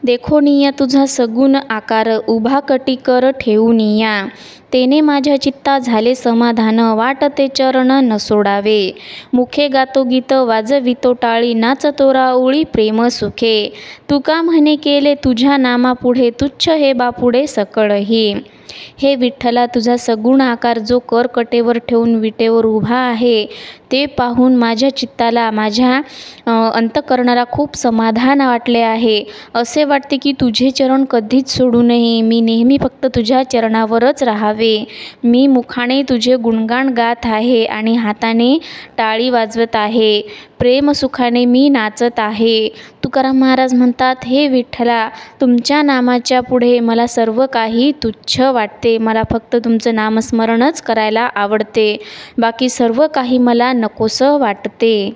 देखोनिया तुझा सगुण आकार, उभा कटिकर ठेवूनिया. तेने माझ्या चित्ता झाले समाधान, वाटते चरण न सोडावे. मुखे गातो गीत वाजवितो टाळी, नाचतो राऊळी प्रेम सुखे. तुका म्हणे केले तुझ्या नामापुढे, तुच्छ हे बापुढे सकळही. हे विठ्ठला तुझा सगुण आकार जो करकटेवर ठेवून विटेवर उभा आहे, ते पाहून माझ्या चित्ताला, माझ्या अंतःकरणाला खूप समाधान वाटले आहे. असे वाटते की तुझे चरण कधीच सोडू नये, मी नेहमी फक्त तुझ्या चरणावरच राहावे. मी मुखाने तुझे गुणगान गात आहे आणि हाताने टाळी वाजवत आहे. प्रेमसुखाने मी नाचत आहे. तुकाराम महाराज म्हणतात, हे विठ्ठला, तुमच्या नामाच्या पुढे मला सर्व काही तुच्छ वाटते. मला फक्त तुमचं नामस्मरणच करायला आवडते. बाकी सर्व काही मला नकोसं वाटते.